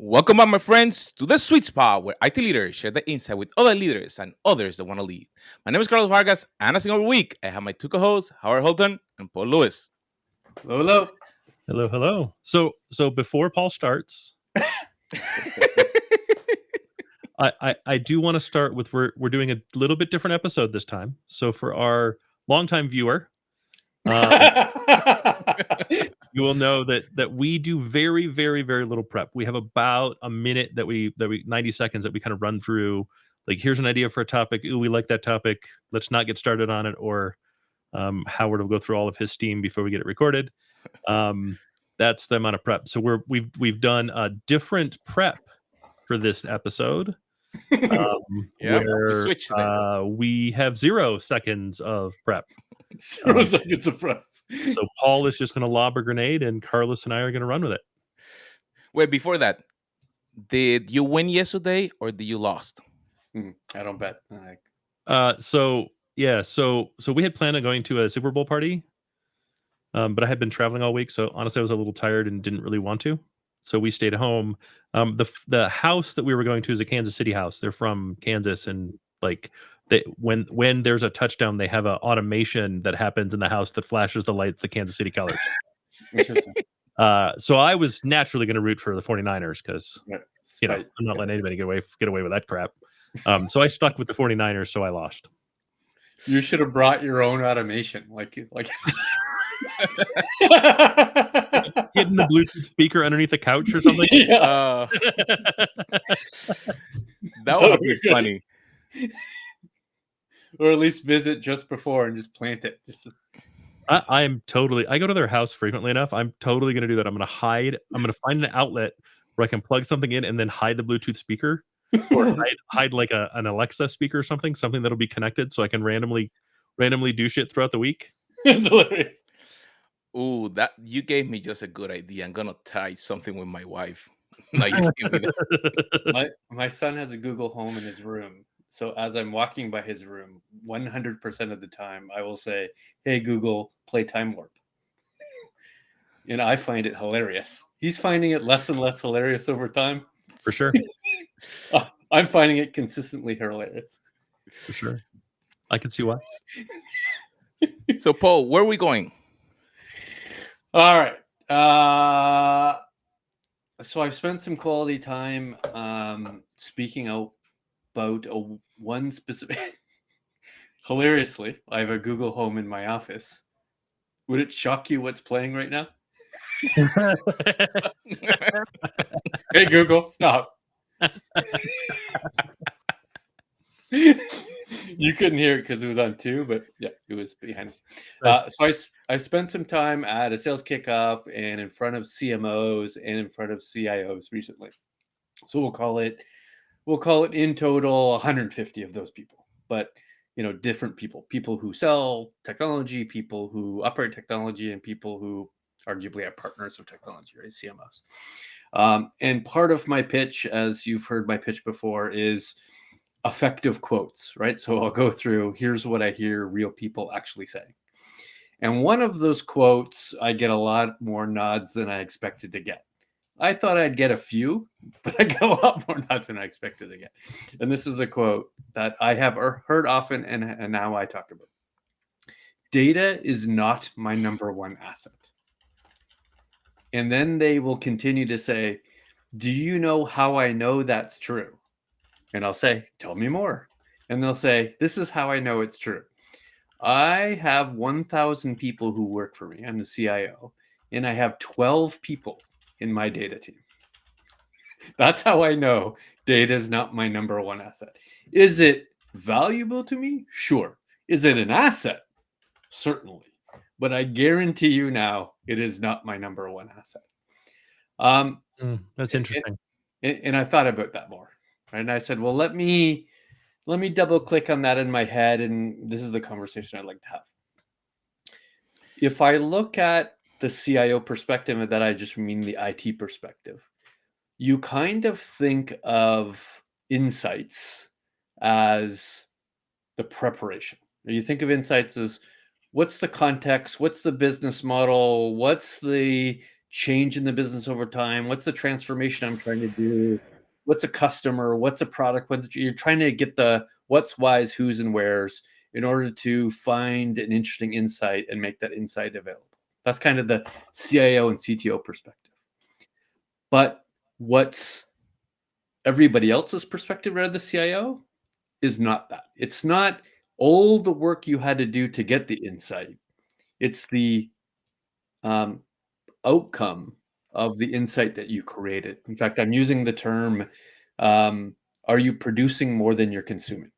Welcome back, my friends, to the sweet spot where IT leaders share the insight with other leaders and others that want to lead. My name is Carlos Vargas, and as in every week, I have my two co-hosts, Howard Holton and Paul Lewis. Hello. Hello, hello. So before Paul starts, I do want to start with we're doing a little bit different episode this time. So for our longtime viewer, you will know that we do very, very, very little prep. We have about a minute that we 90 seconds that we kind of run through. Like, here's an idea for a topic. Ooh, we like that topic. Let's not get started on it. Or Howard will go through all of his steam before we get it recorded. That's the amount of prep. So we've done a different prep for this episode. Where we have 0 seconds of prep. 0 seconds of prep. So Paul is just going to lob a grenade, and Carlos and I are going to run with it. Wait, before that, did you win yesterday or did you lost? I don't bet. So we had planned on going to a Super Bowl party, but I had been traveling all week, so honestly I was a little tired and didn't really want to. So we stayed home. The house that we were going to is a Kansas City house. They're from Kansas, and when there's a touchdown, they have an automation that happens in the house that flashes the lights, the Kansas City colors. Interesting. So I was naturally going to root for the 49ers because I'm not letting anybody get away with that crap. So I stuck with the 49ers, so I lost. You should have brought your own automation, like hidden the Bluetooth speaker underneath the couch or something. Yeah. That would be funny. Or at least visit just before and just plant it. I go to their house frequently enough. I'm totally going to do that. I'm going to find an outlet where I can plug something in and then hide the Bluetooth speaker, or hide like an Alexa speaker or something that'll be connected, so I can randomly do shit throughout the week. It's hilarious. Ooh, that you gave me just a good idea. I'm gonna try something with my wife. No, you gave me that. My son has a Google Home in his room. So as I'm walking by his room, 100% of the time, I will say, "Hey Google, play Time Warp." And I find it hilarious. He's finding it less and less hilarious over time. For sure. I'm finding it consistently hilarious. For sure. I can see why. So, Paul, where are we going? All right. So I've spent some quality time speaking out about one specific. Hilariously, I have a Google Home in my office. Would it shock you what's playing right now? Hey Google, stop. You couldn't hear it because it was on 2, but yeah, it was behind us. So I spent some time at a sales kickoff and in front of CMOs and in front of CIOs recently. So we'll call it in total 150 of those people, but different people who sell technology, people who operate technology, and people who arguably are partners of technology, right? CMOs. And part of my pitch, as you've heard my pitch before, is effective quotes, right? So I'll go through, here's what I hear real people actually say. And one of those quotes, I get a lot more nods than I expected to get. I thought I'd get a few, but I got a lot more nods than I expected to get. And this is the quote that I have heard often and now I talk about. Data is not my number one asset. And then they will continue to say, do you know how I know that's true? And I'll say, tell me more. And they'll say, this is how I know it's true. I have 1,000 people who work for me. I'm the CIO. And I have 12 people in my data team. That's how I know data is not my number one asset. Is it valuable to me? Sure. Is it an asset? Certainly. But I guarantee you now, it is not my number one asset. That's interesting. And I thought about that more. Right? And I said, well, let me double click on that in my head. And this is the conversation I'd like to have. If I look at the CIO perspective, and that I just mean the IT perspective, you kind of think of insights as the preparation. You think of insights as what's the context, what's the business model, what's the change in the business over time? What's the transformation I'm trying to do? What's a customer? What's a product? You're trying to get the what's, whys, who's, and where's in order to find an interesting insight and make that insight available. That's kind of the CIO and CTO perspective. But what's everybody else's perspective out of the CIO is not that. It's not all the work you had to do to get the insight. It's the outcome of the insight that you created. In fact, I'm using the term, are you producing more than you're consuming?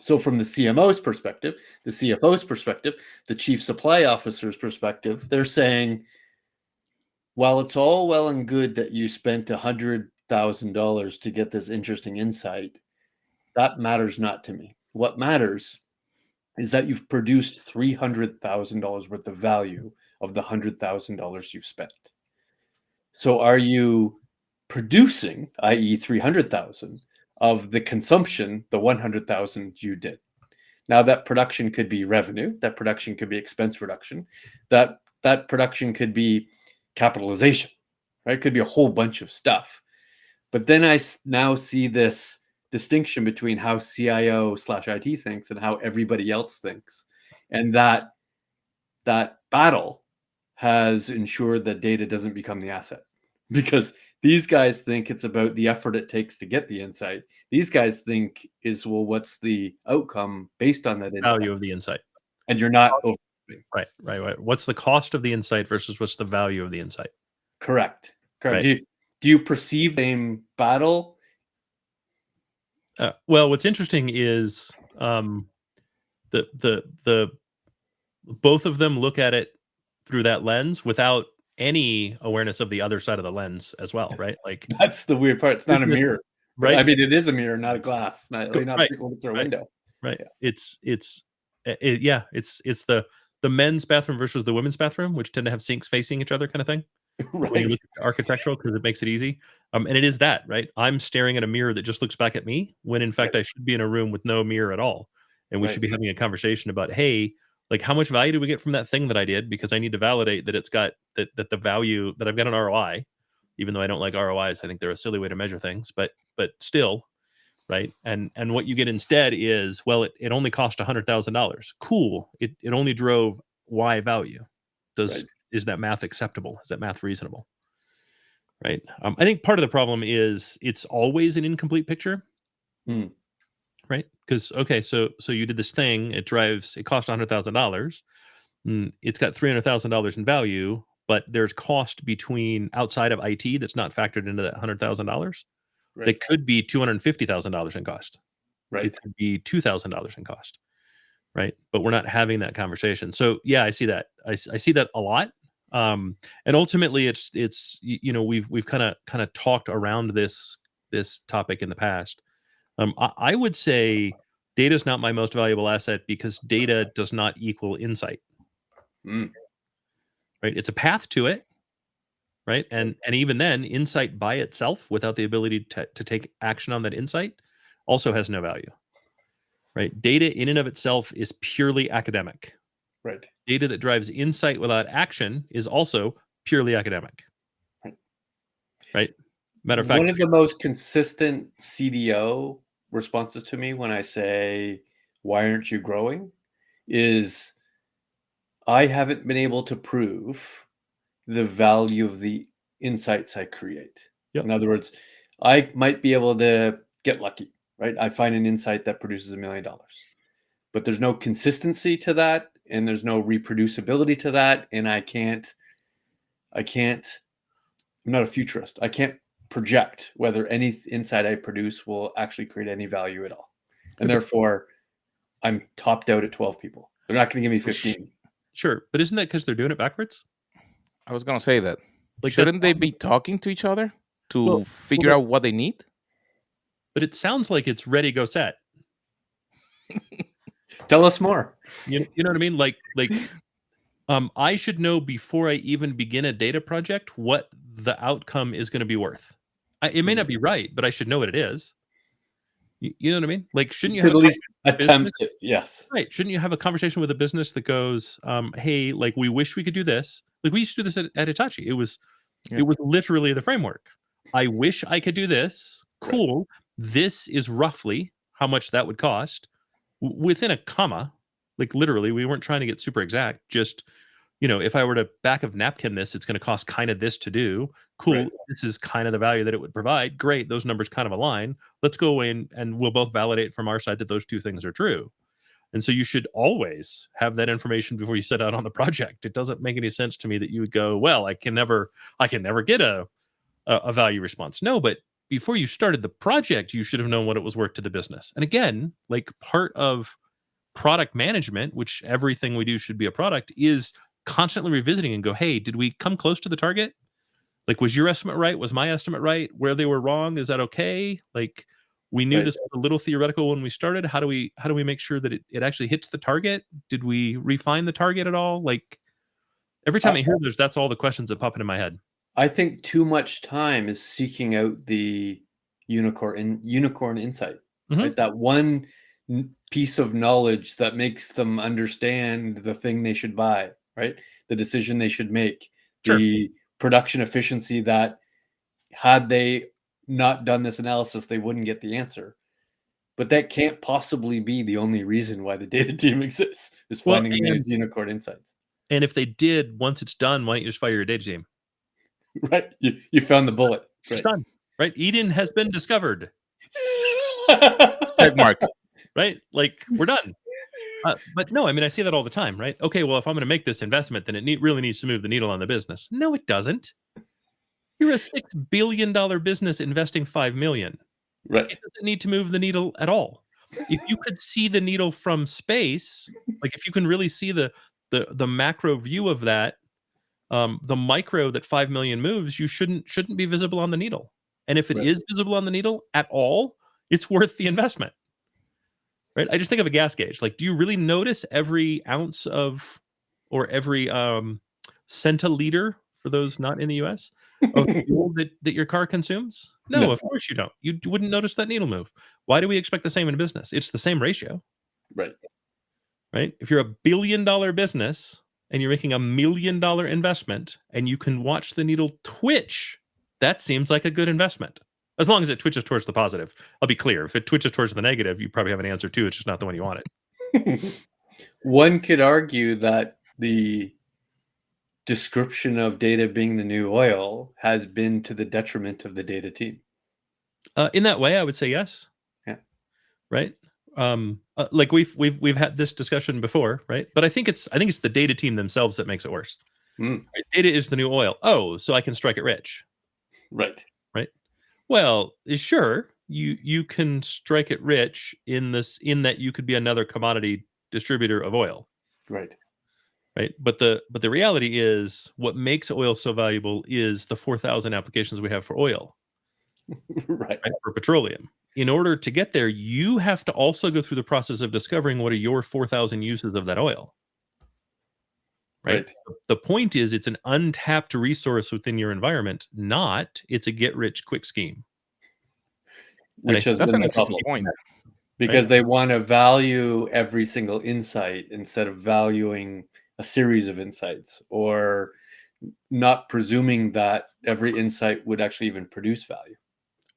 So from the CMO's perspective, the CFO's perspective, the chief supply officer's perspective, they're saying, while it's all well and good that you spent $100,000 to get this interesting insight, that matters not to me. What matters is that you've produced $300,000 worth of value of the $100,000 you've spent. So are you producing, i.e. 300,000 of the consumption, the 100,000 you did? Now that production could be revenue, that production could be expense reduction, that production could be capitalization, right? It could be a whole bunch of stuff. But then I now see this distinction between how CIO/IT thinks and how everybody else thinks. And that battle has ensured that data doesn't become the asset, because these guys think it's about the effort it takes to get the insight. These guys think is, well, what's the outcome based on that insight? Value of the insight. And you're not over. Right. What's the cost of the insight versus what's the value of the insight? Correct. Right. Do you perceive the same battle? Well, what's interesting is the both of them look at it through that lens without any awareness of the other side of the lens as well, right? Like, that's the weird part. It's not a mirror, right? I mean, it is a mirror, not a glass. Not right. through a window. Right. Yeah. It's the men's bathroom versus the women's bathroom, which tend to have sinks facing each other, kind of thing. Right. When you look at architectural, because it makes it easy. And it is that, right? I'm staring at a mirror that just looks back at me, when in fact I should be in a room with no mirror at all. And we should be having a conversation about, hey, like, how much value do we get from that thing that I did? Because I need to validate that it's got that the value, that I've got an ROI, even though I don't like ROIs. I think they're a silly way to measure things, but still, right? And what you get instead is, well, it only cost $100,000. Cool. It only drove Y value. Is that math acceptable? Is that math reasonable? Right. I think part of the problem is it's always an incomplete picture. Right. Because, okay, so you did this thing, it cost $100,000. It's got $300,000 in value, but there's cost between outside of IT that's not factored into that $100,000. Right. That could be $250,000 in cost. Right. It could be $2,000 in cost. Right. But we're not having that conversation. So yeah, I see that. I see that a lot. And ultimately it's we've kind of talked around this topic in the past. I would say data is not my most valuable asset, because data does not equal insight. Right. It's a path to it. Right. And even then, insight by itself, without the ability to take action on that insight, also has no value. Right. Data in and of itself is purely academic. Right. Data that drives insight without action is also purely academic. Right. Matter of fact, one of the most consistent CDO responses to me when I say, why aren't you growing, is I haven't been able to prove the value of the insights I create. Yep. In other words, I might be able to get lucky, right? I find an insight that produces $1 million, but there's no consistency to that, and there's no reproducibility to that. And I'm not a futurist. I can't project whether any insight I produce will actually create any value at all. And therefore, I'm topped out at 12 people. They're not going to give me 15. Sure. But isn't that because they're doing it backwards? I was going to say that. Like, shouldn't they be talking to each other to figure out what they need? But it sounds like it's ready, go, set. Tell us more. You know what I mean? Like, I should know before I even begin a data project what the outcome is going to be worth. It may not be right, but I should know what it is. You know what I mean? Like, shouldn't you have at least attempt it? Yes. Right. Shouldn't you have a conversation with a business that goes, hey, like, we wish we could do this. Like we used to do this at Hitachi. It was Yeah. it was literally the framework. I wish I could do this. Cool. This is roughly how much that would cost within a comma. Like literally, we weren't trying to get super exact. Just, if I were to back of napkin this, it's going to cost kind of this to do. Cool. Right. This is kind of the value that it would provide. Great. Those numbers kind of align. Let's go away and we'll both validate from our side that those two things are true. And so you should always have that information before you set out on the project. It doesn't make any sense to me that you would go, well, I can never get a value response. No, but before you started the project, you should have known what it was worth to the business. And again, like part of product management, which everything we do should be a product, is constantly revisiting and go, hey, did we come close to the target? Like, was your estimate right? Was my estimate right? Where they were wrong, is that okay? Like, we knew this was a little theoretical when we started. How do we make sure that it actually hits the target? Did we refine the target at all? Like, every time I hear this, that's all the questions that pop into my head. I think too much time is seeking out the unicorn insight. Mhm. Right? That one piece of knowledge that makes them understand the thing they should buy, right? The decision they should make, Sure. the production efficiency that had they not done this analysis, they wouldn't get the answer. But that can't possibly be the only reason why the data team exists, is finding these unicorn insights. And if they did, once it's done, why don't you just fire your data team? Right. You found the bullet. It's Right. done. Right. Eden has been discovered. Check mark. Right. Like, we're done. But no, I mean, I see that all the time, right? Okay, well, if I'm going to make this investment, then it really needs to move the needle on the business. No, it doesn't. You're a $6 billion business investing $5 million. Right. It doesn't need to move the needle at all. If you could see the needle from space, like if you can really see the macro view of that, the micro that 5 million moves, you shouldn't be visible on the needle. And if it is visible on the needle at all, it's worth the investment. Right? I just think of a gas gauge. Like, do you really notice every ounce of, or every centiliter, for those not in the US, of fuel that your car consumes? No, of course you don't. You wouldn't notice that needle move. Why do we expect the same in business? It's the same ratio. Right. Right? If you're $1 billion business and you're making $1 million investment and you can watch the needle twitch, that seems like a good investment. As long as it twitches towards the positive. I'll be clear. If it twitches towards the negative, you probably have an answer too. It's just not the one you wanted. One could argue that the description of data being the new oil has been to the detriment of the data team. In that way, I would say yes. Yeah. Right. Like we've had this discussion before, right? But I think it's the data team themselves that makes it worse. Right? Data is the new oil. Oh, so I can strike it rich. Right. Right. Well, sure, you can strike it rich in that you could be another commodity distributor of oil. Right. Right. But the reality is, what makes oil so valuable is the 4,000 applications we have for oil. Right. For petroleum. In order to get there, you have to also go through the process of discovering what are your 4,000 uses of that oil. Right? The point is, it's an untapped resource within your environment, not it's a get-rich-quick scheme. Which is that's an interesting point. Because they want to value every single insight instead of valuing a series of insights, or not presuming that every insight would actually even produce value.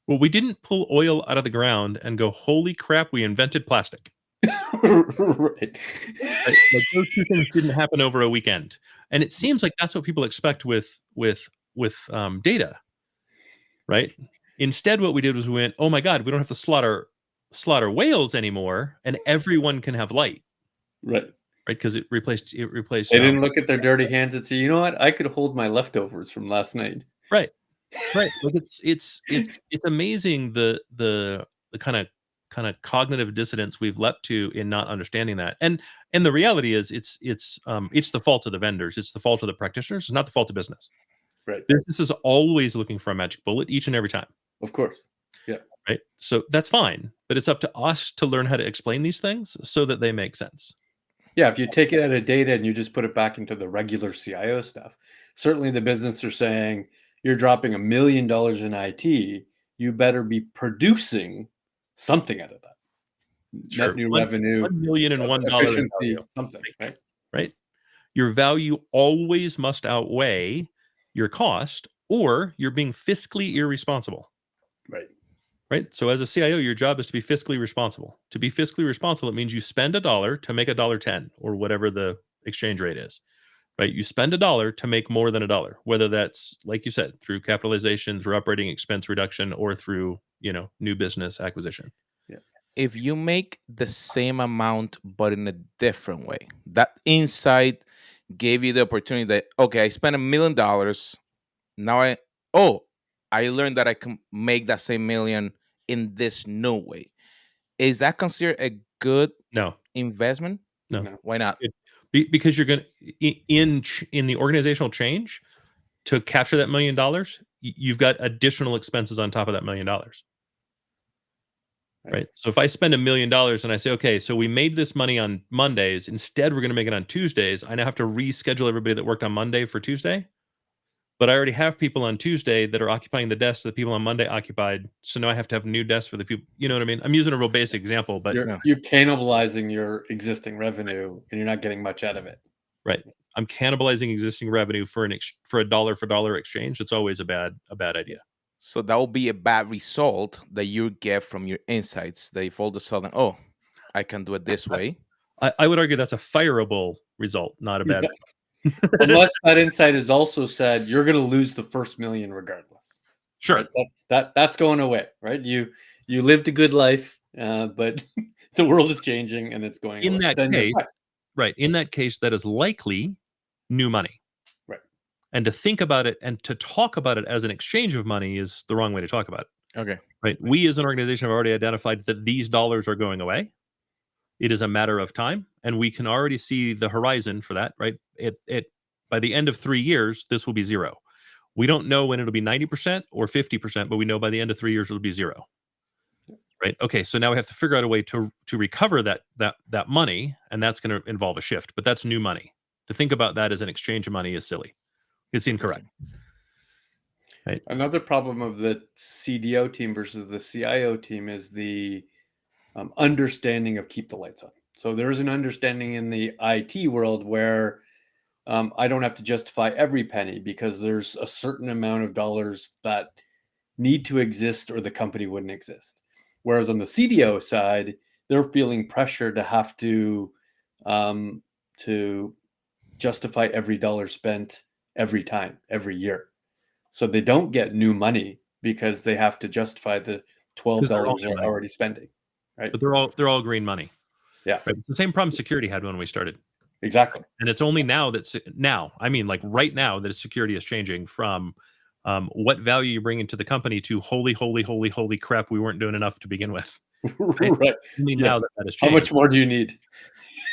Well, we didn't pull oil out of the ground and go, holy crap, we invented plastic. Right. Like, those two things didn't happen over a weekend. And it seems like that's what people expect with data, right? Instead, what we did was we went, oh my God, we don't have to slaughter whales anymore, and everyone can have light. Right. Right, because it replaced. They didn't look at their dirty hands and say, you know what, I could hold my leftovers from last night. Right. Like, it's amazing the kind of cognitive dissonance we've leapt to in not understanding that. And the reality is, it's the fault of the vendors. It's the fault of the practitioners. It's not the fault of business. Right. Business is always looking for a magic bullet each and every time. Of course. Yeah. Right. So that's fine, but it's up to us to learn how to explain these things so that they make sense. Yeah, if you take it out of data and you just put it back into the regular CIO stuff, certainly the business are saying, you're dropping $1 million in IT, you better be producing something out of that. Sure. Net new revenue, $1 million and $1 efficiency, something, right? Right. Your value always must outweigh your cost, or you're being fiscally irresponsible. Right. So as a CIO, your job is to be fiscally responsible. To be fiscally responsible, it means you spend $1 to make $1.10 or whatever the exchange rate is. Right. You spend $1 to make more than $1, whether that's, like you said, through capitalization, through operating expense reduction, or through, new business acquisition. If you make the same amount but in a different way, that insight gave you the opportunity that, okay, I spent $1 million. Now I learned that I can make that same million in this new way. Is that considered a good No, investment? No. Why not? because you're going to in the organizational change to capture that $1 million, you've got additional expenses on top of that $1 million. Right. So if I spend $1 million and I say, okay, so we made this money on Mondays, instead we're going to make it on Tuesdays. I now have to reschedule everybody that worked on Monday for Tuesday. But I already have people on Tuesday that are occupying the desks that people on Monday occupied. So now I have to have new desks for the people. You know what I mean? I'm using a real basic example, but You're cannibalizing your existing revenue, and you're not getting much out of it. right. I'm cannibalizing existing revenue for a dollar for dollar exchange. It's always a bad idea. So that will be a bad result that you get from your insights. That if all of a sudden, I can do it this way. I would argue that's a fireable result, not a bad. Unless that insight is also said, you're going to lose the first million regardless. Sure. Right? That's going away, right? You lived a good life, but the world is changing and it's going In away. that case, right. In that case, that is likely new money. Right. And to think about it and to talk about it as an exchange of money is the wrong way to talk about it. Okay. Right. We as an organization have already identified that these dollars are going away. It is a matter of time, and we can already see the horizon for that, right? It by the end of 3 years, this will be zero. We don't know when it'll be 90% or 50%, but we know by the end of 3 years it'll be zero. Right? Okay, so now we have to figure out a way to recover that money, and that's going to involve a shift. But that's new money. To think about that as an exchange of money is silly. It's incorrect. Right? Another problem of the CDO team versus the CIO team is the understanding of keep the lights on. So there's an understanding in the IT world where I don't have to justify every penny because there's a certain amount of dollars that need to exist or the company wouldn't exist. Whereas on the CDO side, they're feeling pressure to have to justify every dollar spent every time, every year. So they don't get new money because they have to justify the $12 they're already spending. Right. But they're all green money. Yeah. Right? It's the same problem security had when we started. Exactly. And it's only now I mean, like right now that security is changing from what value you bring into the company to holy crap, we weren't doing enough to begin with. Right. Only now that has changed. How much more do you need?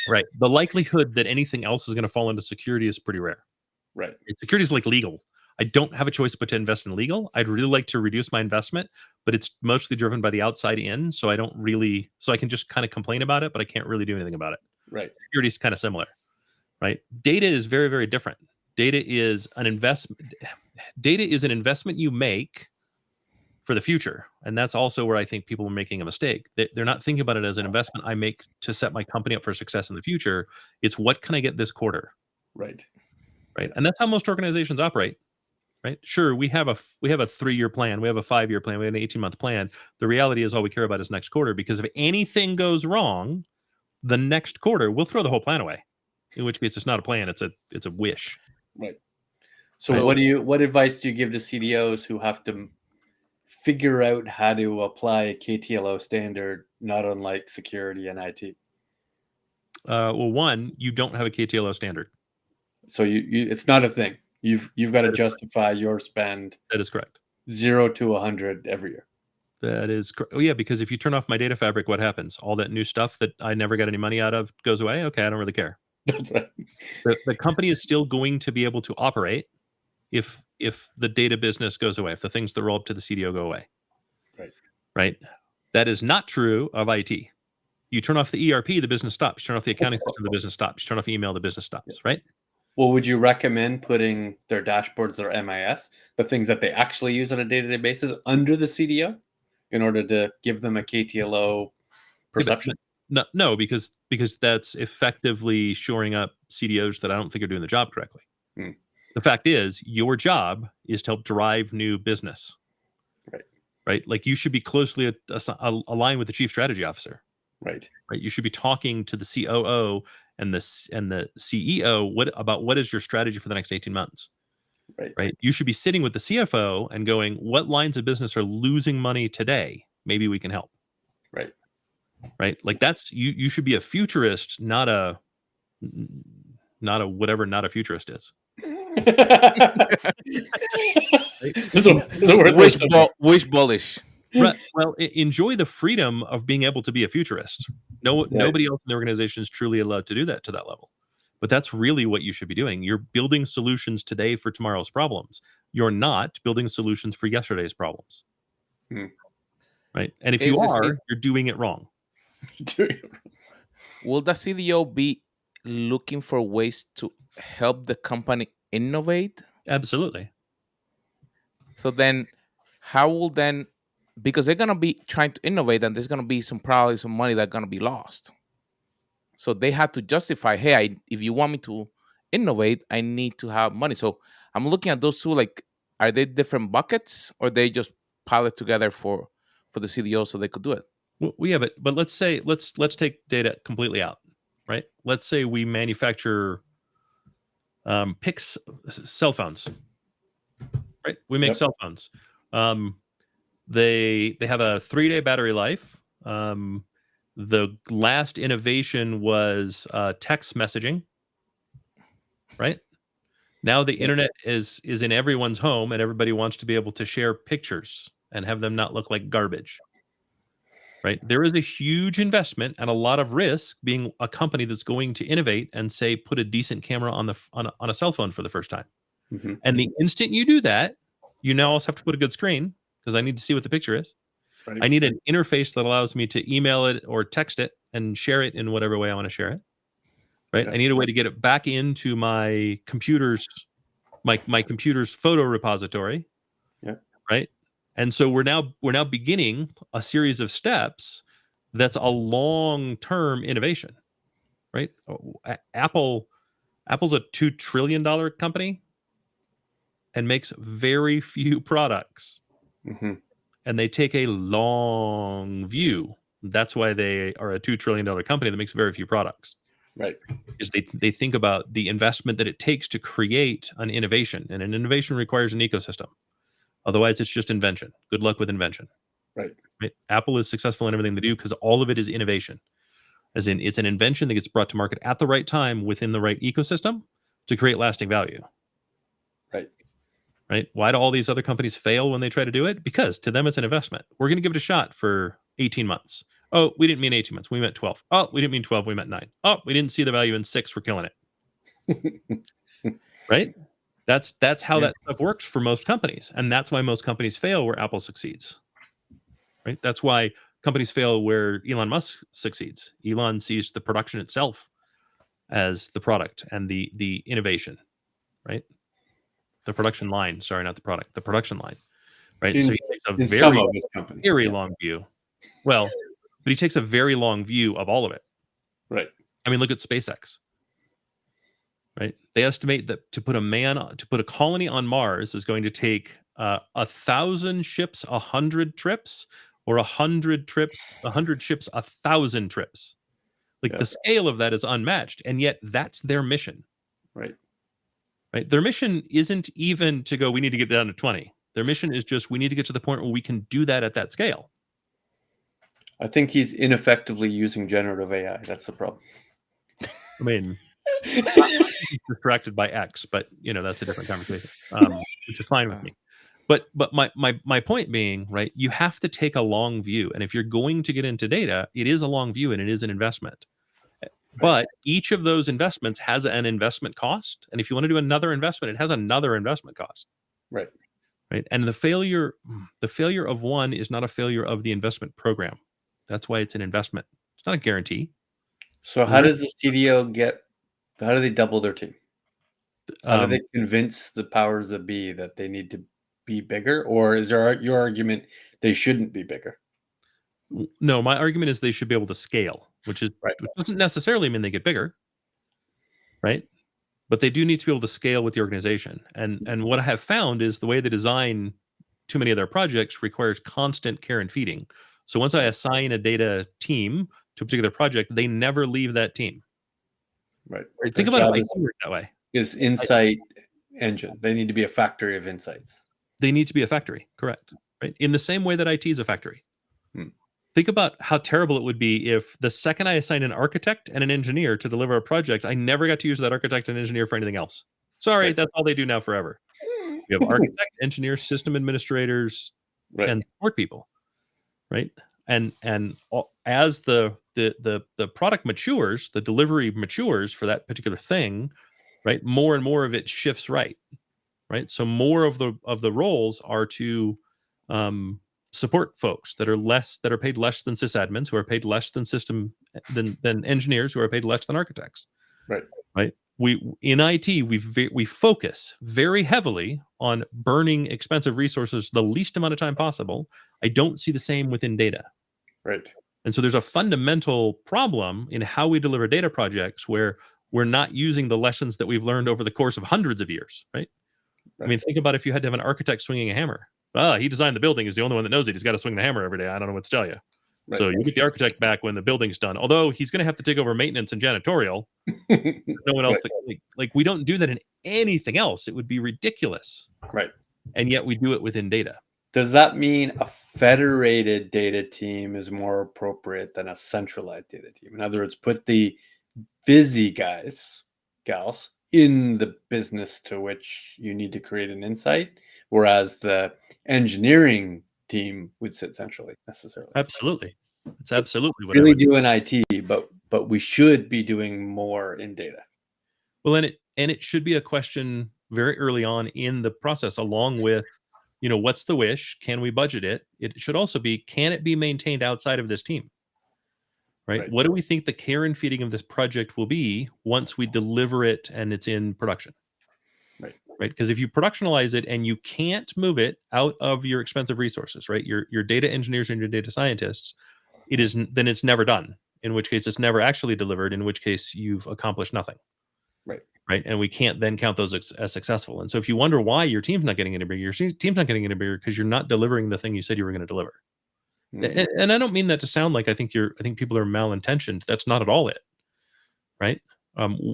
Right. The likelihood that anything else is going to fall into security is pretty rare. Right. Security is like legal. I don't have a choice but to invest in legal. I'd really like to reduce my investment, but it's mostly driven by the outside in. So I can just kind of complain about it, but I can't really do anything about it. Right. Security is kind of similar, right? Data is very, very different. Data is an investment you make for the future. And that's also where I think people are making a mistake. They're not thinking about it as an investment I make to set my company up for success in the future. It's what can I get this quarter? Right. Right. And that's how most organizations operate. Right. Sure. We have a 3-year plan. We have a 5-year plan. We have an 18-month plan. The reality is all we care about is next quarter, because if anything goes wrong, the next quarter we'll throw the whole plan away. In which case, it's not a plan. It's a wish. Right. So what advice do you give to CDOs who have to figure out how to apply a KTLO standard, not unlike security and IT? Well, one, you don't have a KTLO standard. So you it's not a thing. You've got to justify your spend. That is correct. 0 to 100 every year. That is correct. Oh, yeah, because if you turn off my data fabric, what happens? All that new stuff that I never got any money out of goes away. Okay, I don't really care. That's right. The company is still going to be able to operate if the data business goes away, if the things that roll up to the CDO go away. Right. Right. That is not true of IT. You turn off the ERP, the business stops. You turn off the accounting system, the business stops. You turn off email, the business stops. Right. Well, would you recommend putting their dashboards, their MIS, the things that they actually use on a day-to-day basis, under the CDO in order to give them a KTLO perception? No, because that's effectively shoring up CDOs that I don't think are doing the job correctly. Hmm. The fact is, your job is to help drive new business. Right. Like you should be closely aligned with the chief strategy officer. Right. You should be talking to the COO and the CEO what is your strategy for the next 18 months. Right. You should be sitting with the CFO and going, what lines of business are losing money today? Maybe we can help. Right. Like that's you should be a futurist, not a whatever not a futurist is. Wish bullish. Right. Well, enjoy the freedom of being able to be a futurist. Nobody else in the organization is truly allowed to do that to that level. But that's really what you should be doing. You're building solutions today for tomorrow's problems. You're not building solutions for yesterday's problems. Right. And if you are, you're doing it wrong. Will the CDO be looking for ways to help the company innovate? Absolutely. So then how will then, because they're going to be trying to innovate and there's going to be probably some money that's going to be lost. So they have to justify, hey, if you want me to innovate, I need to have money. So I'm looking at those two, like, are they different buckets or they just pile it together for the CDO so they could do it? Well, yeah, but let's say let's take data completely out, right? Let's say we manufacture cell phones, right? We make cell phones. They have a 3-day battery life. The last innovation was text messaging, right? Now the internet is in everyone's home, and everybody wants to be able to share pictures and have them not look like garbage. Right. There is a huge investment and a lot of risk being a company that's going to innovate and say put a decent camera on a cell phone for the first time. And the instant you do that, you now also have to put a good screen because I need to see what the picture is. I need an interface that allows me to email it or text it and share it in whatever way I want to share it. Right. I need a way to get it back into my computer's photo repository. Right. And so we're now beginning a series of steps that's a long-term innovation, right? Apple's a $2 trillion company and makes very few products. And they take a long view. That's why they are a $2 trillion company that makes very few products. Right. Is they think about the investment that it takes to create an innovation, and an innovation requires an ecosystem. Otherwise, it's just invention. Good luck with invention. Right. Apple is successful in everything they do because all of it is innovation. As in, it's an invention that gets brought to market at the right time within the right ecosystem to create lasting value. Right. Why do all these other companies fail when they try to do it? Because to them, it's an investment. We're going to give it a shot for 18 months. Oh, we didn't mean 18 months. We meant 12. Oh, we didn't mean 12. We meant 9. Oh, we didn't see the value in 6. We're killing it. Right. That's how that stuff works for most companies. And that's why most companies fail where Apple succeeds. Right. That's why companies fail where Elon Musk succeeds. Elon sees the production itself as the product and the innovation. Right. The production line. Sorry, not the product. The production line. Right. So he takes a very long view. Well, but he takes a very long view of all of it. Right. I mean, look at SpaceX. Right. They estimate that to put a colony on Mars is going to take 1,000 ships 100 trips, or 100 trips 100 ships 1,000 trips. Like the scale of that is unmatched, and yet that's their mission. Right. Their mission isn't even to go, we need to get down to 20. Their mission is just, we need to get to the point where we can do that at that scale. I think he's ineffectively using generative AI. That's the problem. I mean, distracted by X, but that's a different conversation, which is fine with me. But my point being, right, you have to take a long view, and if you're going to get into data, it is a long view and it is an investment. But each of those investments has an investment cost, and if you want to do another investment, it has another investment cost. Right. And the failure of one is not a failure of the investment program. That's why it's an investment. It's not a guarantee. So how does the CDO how do they double their team? How do they convince the powers that be that they need to be bigger? Or is there your argument they shouldn't be bigger? No, my argument is they should be able to scale. which is Right. which doesn't necessarily mean they get bigger, right? But they do need to be able to scale with the organization. And what I have found is the way they design too many of their projects requires constant care and feeding. So once I assign a data team to a particular project, they never leave that team. Right. Think about it that way. Is insight engine. They need to be a factory of insights. They need to be a factory, correct? Right. In the same way that IT is a factory. Think about how terrible it would be if the second I assigned an architect and an engineer to deliver a project, I never got to use that architect and engineer for anything else. Sorry, Right. that's all they do now forever. We have architect, engineers, system administrators, Right. and support people, right? And as the product matures, the delivery matures for that particular thing, right? More and more of it shifts right? So more of the roles are to support folks that are paid less than sysadmins, who are paid less than than engineers, who are paid less than architects. Right. We in IT we focus very heavily on burning expensive resources the least amount of time possible. I don't see the same within data. Right. And so there's a fundamental problem in how we deliver data projects where we're not using the lessons that we've learned over the course of hundreds of years, right? I mean, think about if you had to have an architect swinging a hammer. He designed the building. He's the only one that knows it. He's got to swing the hammer every day. I don't know what to tell you. Right. So you get the architect back when the building's done. Although he's going to have to take over maintenance and janitorial. No one else. Right. Like we don't do that in anything else. It would be ridiculous. Right. And yet we do it within data. Does that mean a federated data team is more appropriate than a centralized data team? In other words, put the busy guys, gals, in the business to which you need to create an insight, whereas the engineering team would sit centrally necessarily. Absolutely. It's absolutely what really do in IT, but we should be doing more in data. Well, and it should be a question very early on in the process, along with, what's the wish? Can we budget it? It should also be, can it be maintained outside of this team? Right? What do we think the care and feeding of this project will be once we deliver it and it's in production? Right? Because if you productionalize it and you can't move it out of your expensive resources, right? Your data engineers and your data scientists, then it's never done. In which case, it's never actually delivered. In which case, you've accomplished nothing. Right. And we can't then count those as successful. And so, if you wonder why your team's not getting any bigger, your team's not getting any bigger because you're not delivering the thing you said you were going to deliver. Mm-hmm. And I don't mean that to sound like I think people are malintentioned. That's not at all it. Right.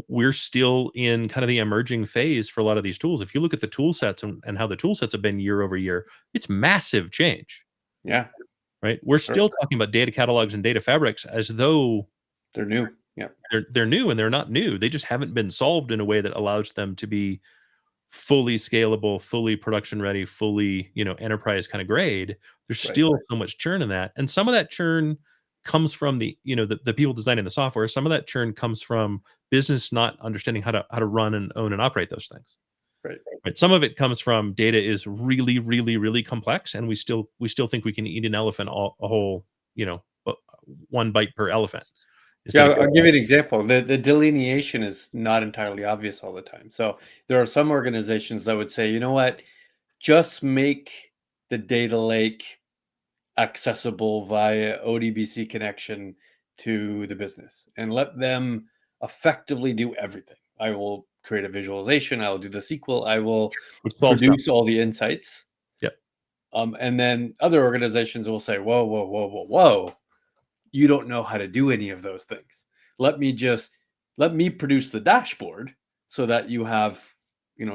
We're still in kind of the emerging phase for a lot of these tools. If you look at the tool sets and how the tool sets have been year over year, it's massive change. Yeah. Right. We're still talking about data catalogs and data fabrics as though they're new. Yeah. They're new, and they're not new. They just haven't been solved in a way that allows them to be fully scalable, fully production ready, fully, enterprise kind of grade. There's still so much churn in that. And some of that churn comes from the people designing the software. Some of that churn comes from business not understanding how to run and own and operate those things. Right. Some of it comes from data is really, really, really complex, and we still think we can eat an elephant a whole, one bite per elephant. I'll give you an example. The delineation is not entirely obvious all the time. So there are some organizations that would say, you know what, just make the data lake accessible via ODBC connection to the business and let them effectively do everything. I will create a visualization. I will do the SQL. I will produce all the insights. Yep. And then other organizations will say, whoa. You don't know how to do any of those things. Let me produce the dashboard so that you have,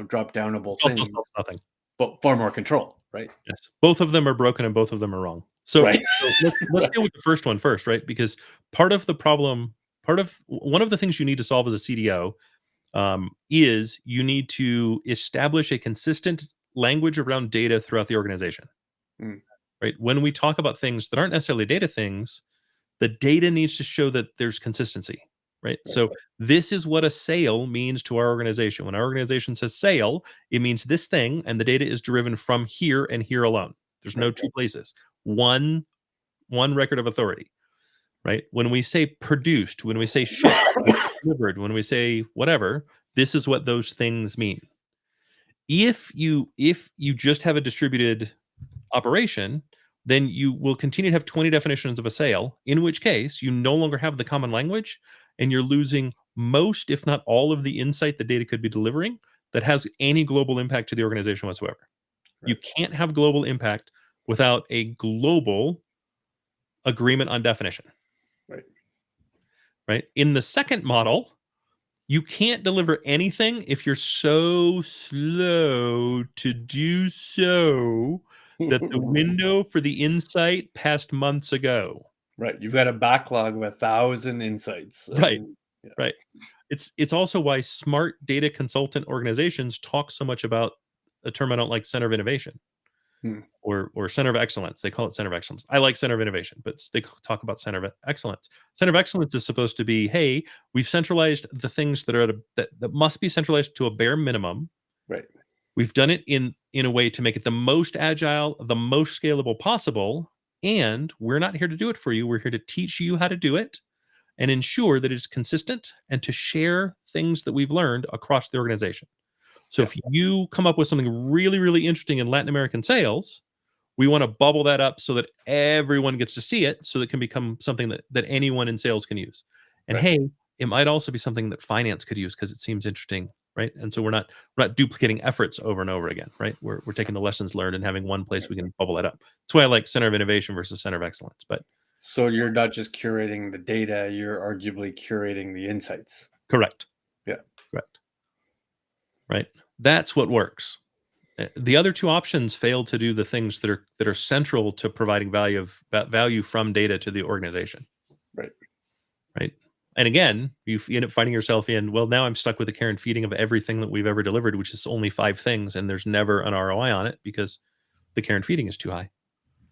drop downable things, nothing, but far more control, right? Yes. Both of them are broken and both of them are wrong. So, let's deal with the first one first, right? Because one of the things you need to solve as a CDO is you need to establish a consistent language around data throughout the organization. Right? When we talk about things that aren't necessarily data things, the data needs to show that there's consistency, right? So this is what a sale means to our organization. When our organization says sale, it means this thing, and the data is driven from here and here alone. There's no two places. One record of authority, right? When we say produced, when we say shipped, delivered, when we say whatever, this is what those things mean. If you just have a distributed operation, then you will continue to have 20 definitions of a sale, in which case you no longer have the common language and you're losing most, if not all, of the insight the data could be delivering that has any global impact to the organization whatsoever. You can't have global impact without a global agreement on definition. Right? In the second model, you can't deliver anything if you're so slow to do so that the window for the insight passed months ago. Right. You've got a backlog of 1,000 insights. Right. Right. It's also why smart data consultant organizations talk so much about a term I don't like, center of innovation. Or center of excellence. They call it center of excellence. I like center of innovation, but they talk about center of excellence. Center of excellence is supposed to be, hey, we've centralized the things that are that must be centralized to a bare minimum. Right. We've done it in a way to make it the most agile, the most scalable possible, and we're not here to do it for you. We're here to teach you how to do it and ensure that it's consistent and to share things that we've learned across the organization. So if you come up with something really, really interesting in Latin American sales, we want to bubble that up so that everyone gets to see it, so it can become something that anyone in sales can use. And hey, it might also be something that finance could use because it seems interesting, right? And so we're not duplicating efforts over and over again, right? We're taking the lessons learned and having one place we can bubble that up. That's why I like center of innovation versus center of excellence. But so you're not just curating the data, you're arguably curating the insights. Correct. Yeah. Correct. Right. That's what works. The other two options fail to do the things that are central to providing value from data to the organization. Right. Right. And again, you end up finding yourself in, well, now I'm stuck with the care and feeding of everything that we've ever delivered, which is only 5 things, and there's never an ROI on it because the care and feeding is too high.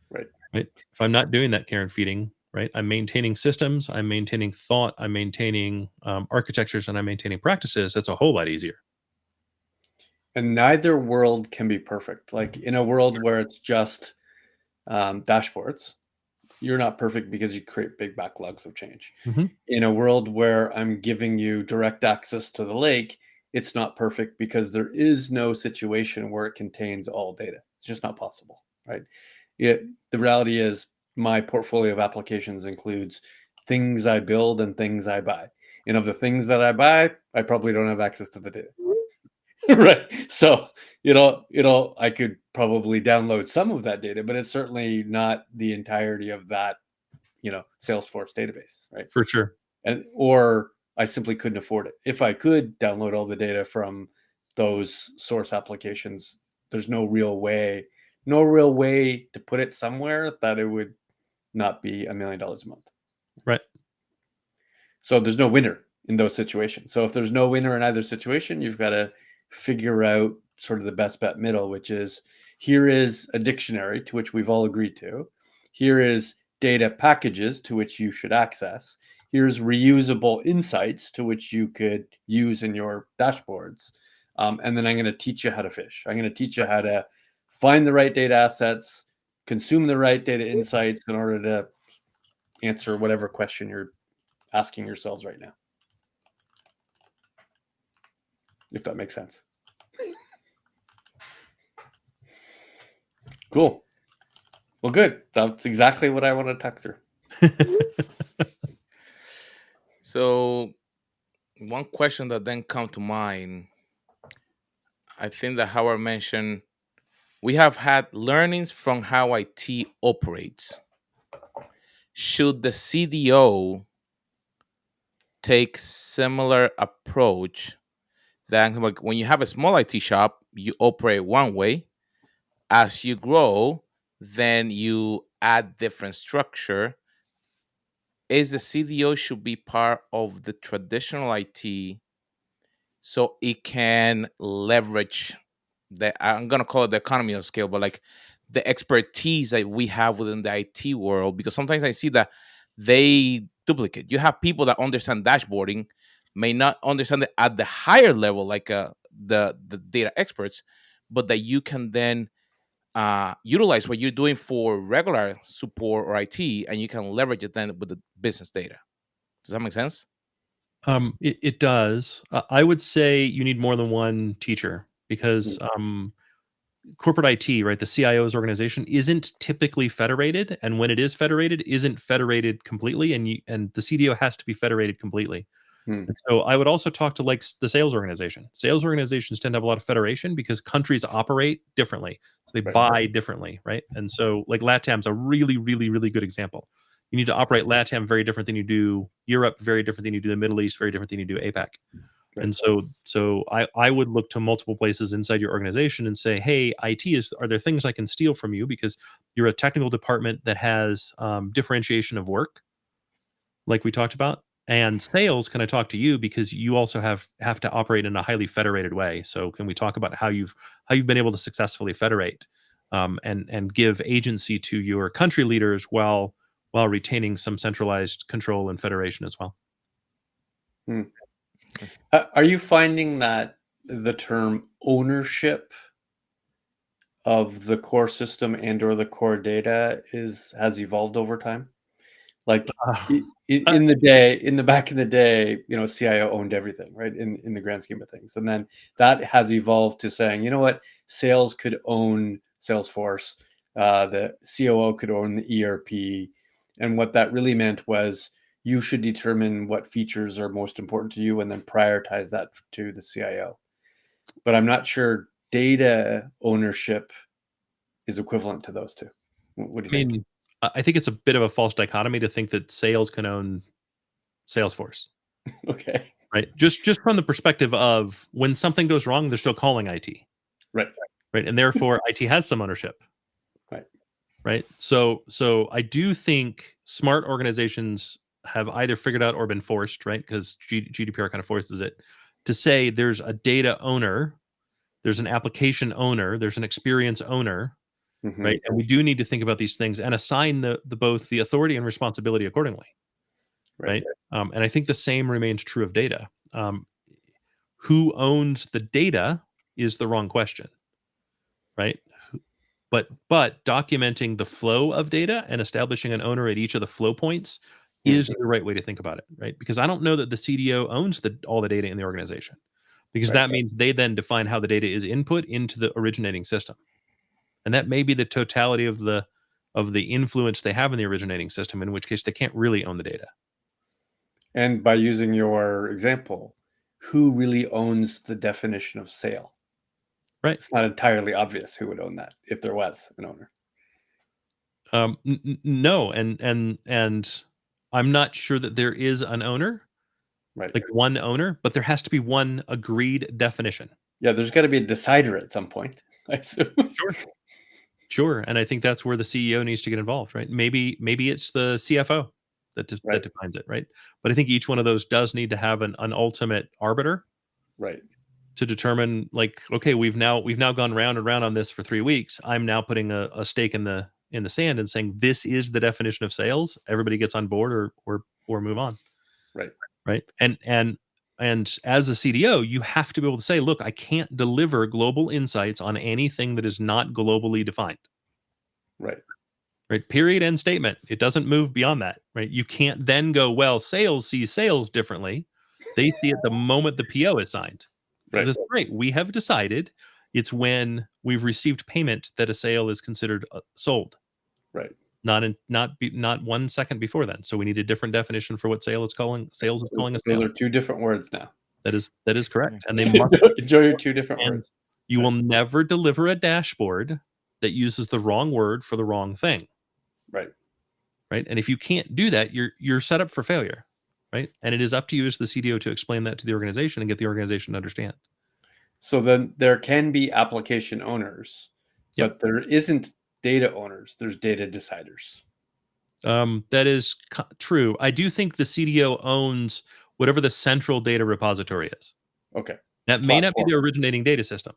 Right. Right. If I'm not doing that care and feeding, right, I'm maintaining systems, I'm maintaining thought, I'm maintaining architectures, and I'm maintaining practices. That's a whole lot easier. And neither world can be perfect. Like in a world where it's just dashboards, you're not perfect because you create big backlogs of change. In a world where I'm giving you direct access to the lake, it's not perfect because there is no situation where it contains all data. It's just not possible, right? The reality is my portfolio of applications includes things I build and things I buy. And of the things that I buy, I probably don't have access to the data. Right. So, I could probably download some of that data, but it's certainly not the entirety of that, Salesforce database, right? For sure. Or I simply couldn't afford it. If I could download all the data from those source applications, there's no real way to put it somewhere that it would not be $1 million a month. Right. So there's no winner in those situations. So if there's no winner in either situation, you've got to figure out sort of the best bet middle, which is, here is a dictionary to which we've all agreed to. Here is data packages to which you should access. Here's reusable insights to which you could use in your dashboards. And then I'm going to teach you how to fish. I'm going to teach you how to find the right data assets, consume the right data insights in order to answer whatever question you're asking yourselves right now. If that makes sense. Cool. Well, good. That's exactly what I want to talk through. So one question that then come to mind, I think that Howard mentioned, we have had learnings from how IT operates. Should the CDO take similar approach? That like when you have a small IT shop, you operate one way. As you grow, then you add different structure. Is the CDO should be part of the traditional IT so it can leverage I'm gonna call it the economy of scale, but like the expertise that we have within the IT world, because sometimes I see that they duplicate. You have people that understand dashboarding, may not understand it at the higher level, like the data experts, but that you can then utilize what you're doing for regular support or IT, and you can leverage it then with the business data. Does that make sense? It does. I would say you need more than one teacher because corporate IT, right? The CIO's organization isn't typically federated, and when it is federated, isn't federated completely, and the CDO has to be federated completely. And so I would also talk to like the sales organization. Sales organizations tend to have a lot of federation because countries operate differently, so they buy differently, right? And so like LATAM's a really, really, really good example. You need to operate LATAM very different than you do Europe, very different than you do the Middle East, very different than you do APAC. And so I would look to multiple places inside your organization and say, hey, are there things I can steal from you because you're a technical department that has differentiation of work, like we talked about, and sales, can I talk to you because you also have to operate in a highly federated way. So can we talk about how you've been able to successfully federate and give agency to your country leaders while retaining some centralized control and federation as well. Are you finding that the term ownership of the core system and or the core data has evolved over time? Like in the back in the day, CIO owned everything, right? In the grand scheme of things. And then that has evolved to saying, you know what, sales could own Salesforce, the COO could own the ERP. And what that really meant was you should determine what features are most important to you and then prioritize that to the CIO. But I'm not sure data ownership is equivalent to those two. What do you think? I think it's a bit of a false dichotomy to think that sales can own Salesforce. Okay. Right. Just from the perspective of when something goes wrong, they're still calling IT. Right. Right. And therefore IT has some ownership. Right. Right. So I do think smart organizations have either figured out or been forced, right? Because GDPR kind of forces it to say there's a data owner, there's an application owner, there's an experience owner. Right. And we do need to think about these things and assign the both the authority and responsibility accordingly. Right. And I think the same remains true of data. Who owns the data is the wrong question. Right. But documenting the flow of data and establishing an owner at each of the flow points is the right way to think about it. Right. Because I don't know that the CDO owns all the data in the organization, because that means they then define how the data is input into the originating system. And that may be the totality of the influence they have in the originating system, in which case they can't really own the data. And by using your example, who really owns the definition of sale? Right. It's not entirely obvious who would own that if there was an owner. No, and I'm not sure that there is an owner, right? Like one owner, but there has to be one agreed definition. Yeah, there's got to be a decider at some point, I assume. Sure, and I think that's where the CEO needs to get involved, right? Maybe it's the CFO that defines it, right? But I think each one of those does need to have an ultimate arbiter, right, to determine, like, okay, we've now gone round and round on this for 3 weeks. I'm now putting a stake in the sand and saying this is the definition of sales. Everybody gets on board or move on. Right. And as a CDO, you have to be able to say, look, I can't deliver global insights on anything that is not globally defined. Right. Period. End statement. It doesn't move beyond that. Right. You can't then go, well, sales sees sales differently. They see it the moment the PO is signed. Right. That's great. We have decided it's when we've received payment that a sale is considered sold. Right. Not 1 second before then. So we need a different definition for what sales is calling a sale. Those are two different words now. That is correct. And they must enjoy your two different words. You will never deliver a dashboard that uses the wrong word for the wrong thing. Right. And if you can't do that, you're set up for failure. Right. And it is up to you as the CDO to explain that to the organization and get the organization to understand. So then there can be application owners, but there isn't data owners. There's data deciders. That is true. I do think the CDO owns whatever the central data repository is. Okay. That may not be the originating data system.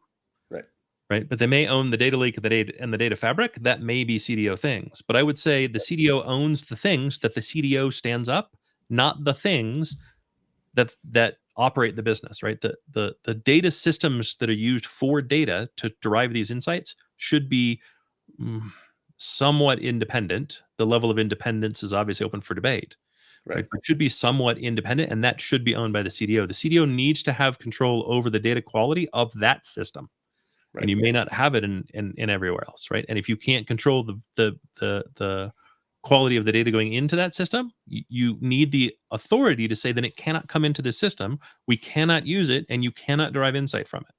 Right. But they may own the data lake and the data fabric. That may be CDO things. But I would say the CDO owns the things that the CDO stands up, not the things that operate the business. Right. The data systems that are used for data to derive these insights should be somewhat independent. The level of independence is obviously open for debate. Right. It should be somewhat independent, and that should be owned by the CDO. The CDO needs to have control over the data quality of that system. and you may not have it in everywhere else, right? And if you can't control the quality of the data going into that system, you need the authority to say, then it cannot come into the system. We cannot use it, and you cannot derive insight from it.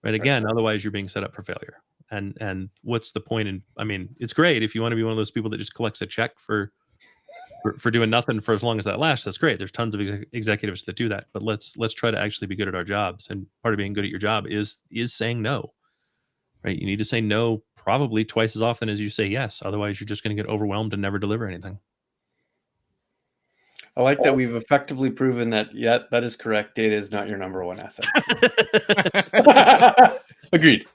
Right. Again, otherwise you're being set up for failure. And what's the point? I mean, it's great if you want to be one of those people that just collects a check for doing nothing for as long as that lasts. That's great. There's tons of executives that do that, but let's try to actually be good at our jobs. And part of being good at your job is saying no. Right? You need to say no probably twice as often as you say yes. Otherwise, you're just going to get overwhelmed and never deliver anything. I like that we've effectively proven that, that is correct. Data is not your number one asset. Agreed.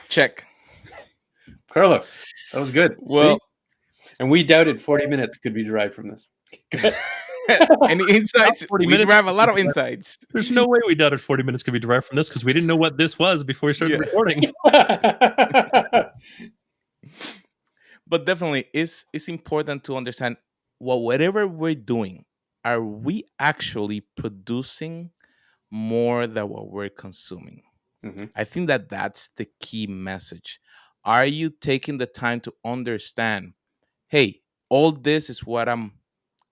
Check. Carlos, that was good. Well, and we doubted 40 minutes could be derived from this. Any insights? 40 We minutes. derive a lot of insights. There's no way we doubted 40 minutes could be derived from this because we didn't know what this was before we started recording. But definitely, it's important to understand whatever we're doing, are we actually producing more than what we're consuming? Mm-hmm. I think that's the key message. Are you taking the time to understand, hey, all this is what I'm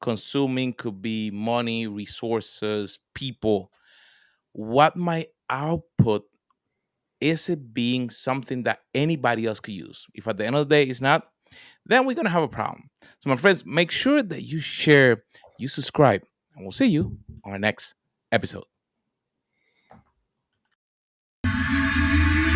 consuming, could be money, resources, people. What my output, is it being something that anybody else could use? If at the end of the day it's not, then we're going to have a problem. So my friends, make sure that you share, you subscribe, and we'll see you on our next episode.